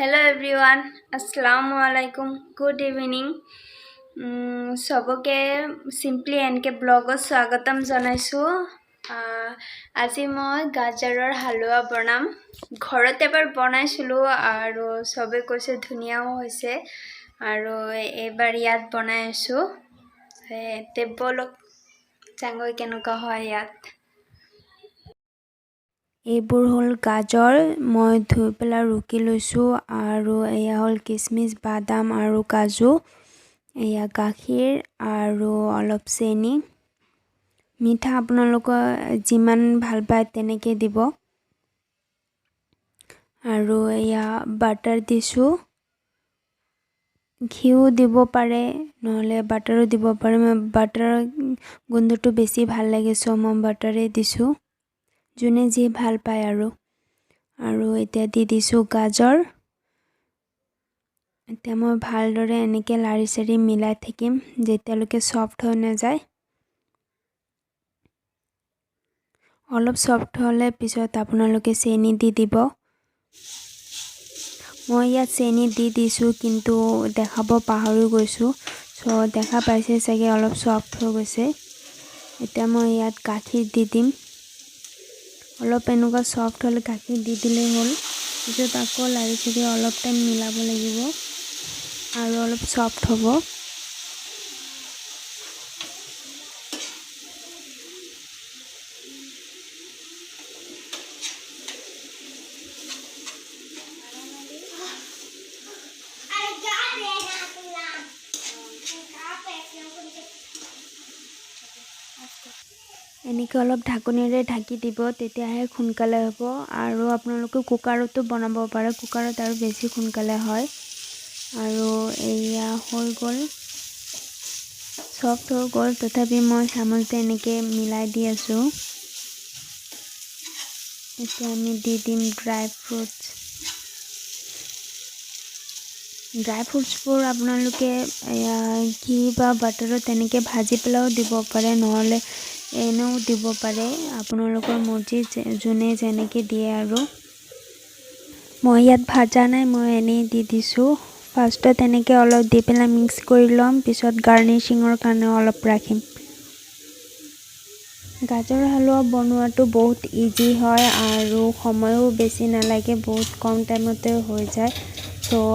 Hello everyone, Assalamualaiqum. Good evening. সবকে simply এনকে ব্লগত স্বাগতম জনাইছো। আজি মই গাজৰৰ হালৱা বনাম। ঘৰত এবাৰ বনাইছিলোঁ আৰু সবে কৈছে ধুনীয়াও হৈছে আৰু এবাৰ ইয়াত বনাই আছোঁ। বলক চাংগৈ কেনেকুৱা হয় ইয়াত। এইবোৰ হ'ল গাজৰ মই ধুই পেলাই ৰুকি লৈছোঁ আৰু এয়া হ'ল কিচমিচ বাদাম আৰু কাজু, এয়া গাখীৰ আৰু অলপ চেনি। মিঠা আপোনালোকৰ যিমান ভাল পায় তেনেকৈ দিব। আৰু এয়া বাটাৰ দিছোঁ, ঘিউ দিব পাৰে নহ'লে বাটাৰো দিব পাৰে। মই বাটাৰৰ গোন্ধটো বেছি ভাল লাগে মই বাটাৰে দিছোঁ, যোনে যি ভাল পায় আৰু এতিয়া দি দিছোঁ গাজৰ। এতিয়া মই ভালদৰে এনেকৈ লাৰি চাৰি মিলাই থাকিম যেতিয়ালৈকে সফ্ট হৈ নাযায়। অলপ সফ্ট হ'লে পিছত আপোনালোকে চেনি দি দিব। মই ইয়াত চেনি দি দিছোঁ কিন্তু দেখাব পাহৰি গৈছোঁ, দেখা পাইছে চাগে অলপ সফ্ট হৈ গৈছে। এতিয়া মই ইয়াত গাখীৰ দি দিম। অলপ এনেকুৱা সফ্ট হ'লে গাখীৰ দি দিলেই হ'ল। পিছত আকৌ লাৰি চাৰি অলপ টাইম মিলাব লাগিব আৰু অলপ সফ্ট হ'ব। এনেকৈ অলপ ঢাকনিৰে ঢাকি দিব, তেতিয়াহে সোনকালে হ'ব। আৰু আপোনালোকে কুকাৰতো বনাব পাৰে, কুকাৰত আৰু বেছি সোনকালে হয়। আৰু এয়া হৈ গ'ল, সফ্ট হৈ গ'ল, তথাপি মই চামুচে এনেকৈ মিলাই দি আছোঁ। এতিয়া আমি দি দিম ড্ৰাই ফ্ৰুটছবোৰ আপোনালোকে ঘি বা বাটাৰত তেনেকৈ ভাজি পেলাইও দিব পাৰে, নহ'লে এনেও দিব পাৰে, আপোনালোকৰ মৰ্জি যোনে যেনেকৈ দিয়ে। আৰু মই ইয়াত ভাজা নাই, মই এনেই দি দিছোঁ। ফাৰ্ষ্টত এনেকৈ অলপ দি পেলাই মিক্স কৰি ল'ম, পিছত গাৰ্নিচিঙৰ কাৰণে অলপ ৰাখিম। গাজৰ হালৱা বনোৱাটো বহুত ইজি হয় আৰু সময়ো বেছি নালাগে, বহুত কম টাইমতে হৈ যায়।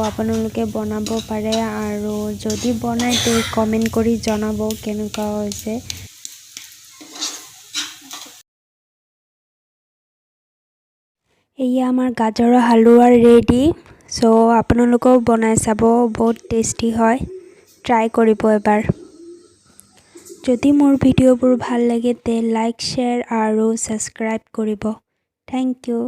আপোনালোকে বনাব পাৰে আৰু যদি বনায় তে কমেণ্ট কৰি জনাব কেনেকুৱা হৈছে। এয়া আমাৰ গাজৰৰ হালৱা ৰেডি। আপোনালোকেও বনাই চাব, বহুত টেষ্টি হয়, ট্ৰাই কৰিব এবাৰ। যদি মোৰ ভিডিঅ'বোৰ ভাল লাগে তে লাইক, শ্বেয়াৰ আৰু ছাবস্ক্ৰাইব কৰিব। Thank U.